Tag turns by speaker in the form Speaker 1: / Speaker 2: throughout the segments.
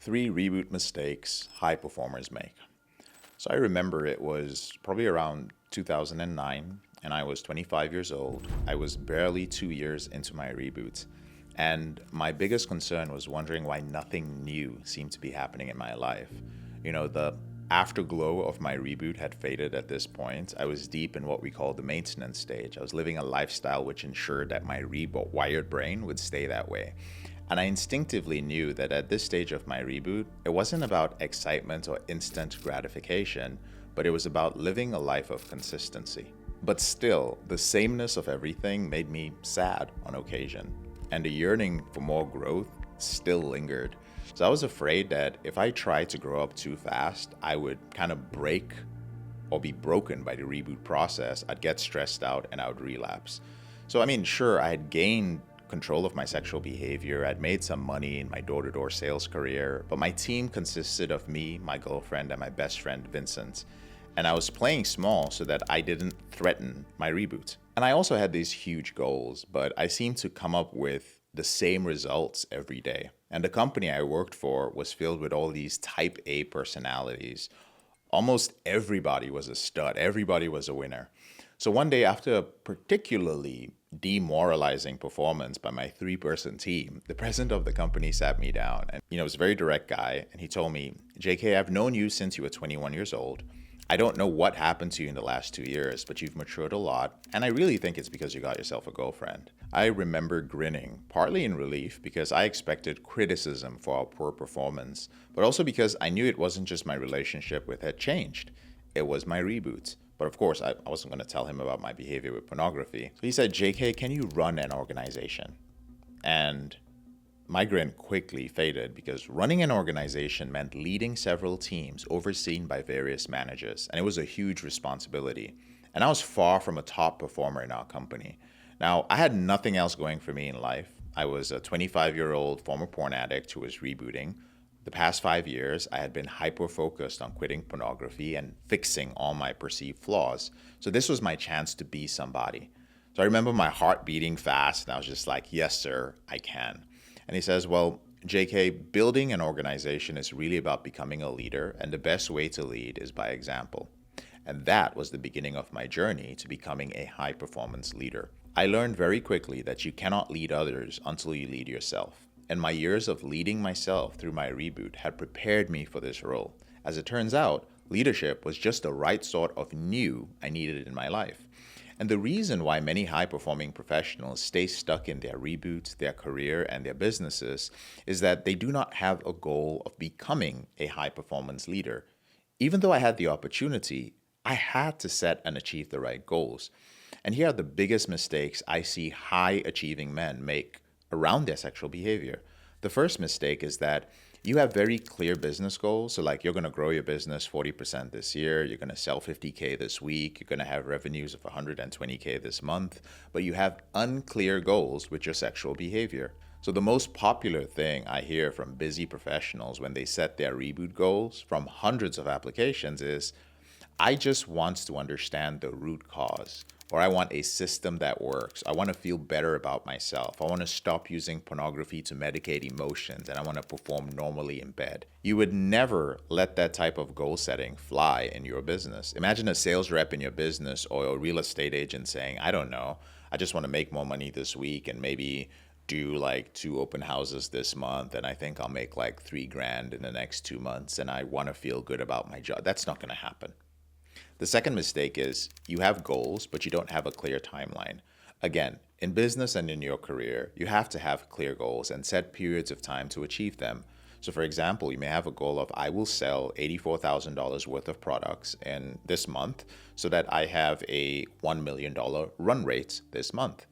Speaker 1: Three reboot mistakes high performers make. So I remember it was probably around 2009, and I was 25 years old. I was barely 2 years into my reboot. And my biggest concern was wondering why nothing new seemed to be happening in my life. The afterglow of my reboot had faded at this point. I was deep in what we call the maintenance stage. I was living a lifestyle which ensured that my rewired brain would stay that way. And I instinctively knew that at this stage of my reboot, it wasn't about excitement or instant gratification, but it was about living a life of consistency. But still, the sameness of everything made me sad on occasion, and the yearning for more growth still lingered. So I was afraid that if I tried to grow up too fast, I would kind of break or be broken by the reboot process. I'd get stressed out and I would relapse. So, sure, I had gained control of my sexual behavior. I'd made some money in my door-to-door sales career, but my team consisted of me, my girlfriend, and my best friend, Vincent. And I was playing small so that I didn't threaten my reboot. And I also had these huge goals, but I seemed to come up with the same results every day. And the company I worked for was filled with all these type A personalities. Almost everybody was a stud, everybody was a winner. So one day, after a particularly demoralizing performance by my three-person team, the president of the company sat me down, and he was a very direct guy, and he told me, "JK, I've known you since you were 21 years old. I don't know what happened to you in the last 2 years, but you've matured a lot, and I really think it's because you got yourself a girlfriend." I remember grinning, partly in relief because I expected criticism for our poor performance, but also because I knew it wasn't just my relationship with had changed, it was my reboot. But of course, I wasn't going to tell him about my behavior with pornography. So he said, "JK, can you run an organization?" And my grin quickly faded because running an organization meant leading several teams overseen by various managers, and it was a huge responsibility. And I was far from a top performer in our company. Now, I had nothing else going for me in life. I was a 25-year-old former porn addict who was rebooting. The past 5 years, I had been hyper-focused on quitting pornography and fixing all my perceived flaws. So this was my chance to be somebody. So I remember my heart beating fast, and I was just like, "Yes, sir, I can." And he says, "Well, JK, building an organization is really about becoming a leader, and the best way to lead is by example." And that was the beginning of my journey to becoming a high-performance leader. I learned very quickly that you cannot lead others until you lead yourself. And my years of leading myself through my reboot had prepared me for this role. As it turns out, leadership was just the right sort of new I needed in my life. And the reason why many high-performing professionals stay stuck in their reboot, their career, and their businesses is that they do not have a goal of becoming a high-performance leader. Even though I had the opportunity, I had to set and achieve the right goals. And here are the biggest mistakes I see high-achieving men make around their sexual behavior. The first mistake is that you have very clear business goals. So like you're going to grow your business 40% this year, you're going to sell 50K this week, you're going to have revenues of 120K this month, but you have unclear goals with your sexual behavior. So the most popular thing I hear from busy professionals when they set their reboot goals from hundreds of applications is, "I just want to understand the root cause," or "I want a system that works. I want to feel better about myself. I want to stop using pornography to medicate emotions, and I want to perform normally in bed." You would never let that type of goal setting fly in your business. Imagine a sales rep in your business or a real estate agent saying, "I don't know, I just want to make more money this week and maybe do like 2 open houses this month, and I think I'll make like 3 grand in the next 2 months, and I want to feel good about my job." That's not going to happen. The second mistake is you have goals, but you don't have a clear timeline. Again, in business and in your career, you have to have clear goals and set periods of time to achieve them. So for example, you may have a goal of, "I will sell $84,000 worth of products in this month so that I have a $1 million run rate this month."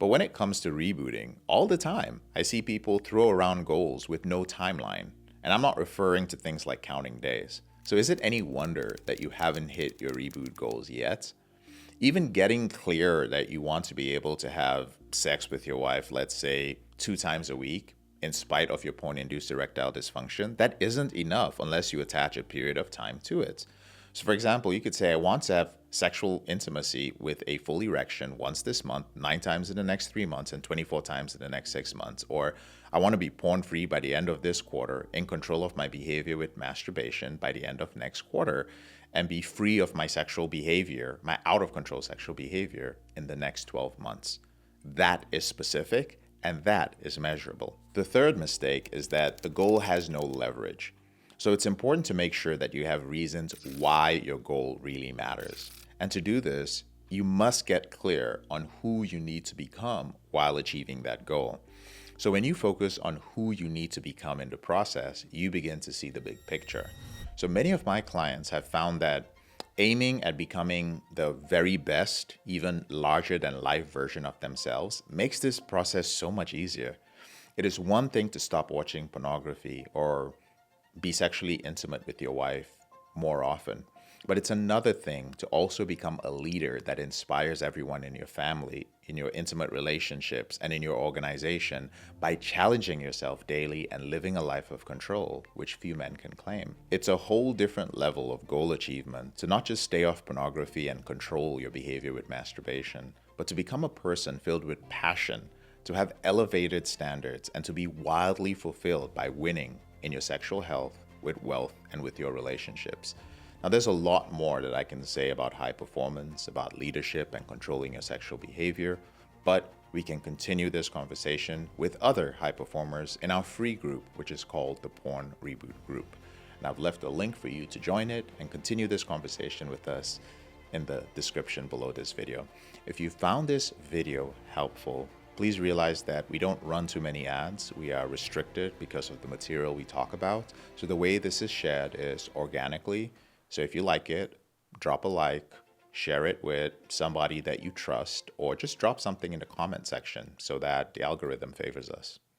Speaker 1: But when it comes to rebooting, all the time, I see people throw around goals with no timeline. And I'm not referring to things like counting days. So is it any wonder that you haven't hit your reboot goals yet? Even getting clear that you want to be able to have sex with your wife, let's say 2 times a week, in spite of your porn-induced erectile dysfunction, that isn't enough unless you attach a period of time to it. So for example, you could say, "I want to have sexual intimacy with a full erection once this month, 9 times in the next 3 months, and 24 times in the next 6 months. Or I want to be porn free by the end of this quarter, in control of my behavior with masturbation by the end of next quarter, and be free of my sexual behavior, my out of control sexual behavior in the next 12 months. That is specific and that is measurable. The third mistake is that the goal has no leverage. So it's important to make sure that you have reasons why your goal really matters. And to do this, you must get clear on who you need to become while achieving that goal. So when you focus on who you need to become in the process, you begin to see the big picture. So many of my clients have found that aiming at becoming the very best, even larger than life version of themselves makes this process so much easier. It is one thing to stop watching pornography or be sexually intimate with your wife more often. But it's another thing to also become a leader that inspires everyone in your family, in your intimate relationships, and in your organization by challenging yourself daily and living a life of control, which few men can claim. It's a whole different level of goal achievement to not just stay off pornography and control your behavior with masturbation, but to become a person filled with passion, to have elevated standards, and to be wildly fulfilled by winning in your sexual health, with wealth, and with your relationships. Now, there's a lot more that I can say about high performance, about leadership and controlling your sexual behavior, but we can continue this conversation with other high performers in our free group, which is called the Porn Reboot group. And I've left a link for you to join it and continue this conversation with us in the description below this video. If you found this video helpful, please realize that we don't run too many ads. We are restricted because of the material we talk about. So the way this is shared is organically. So if you like it, drop a like, share it with somebody that you trust, or just drop something in the comment section so that the algorithm favors us.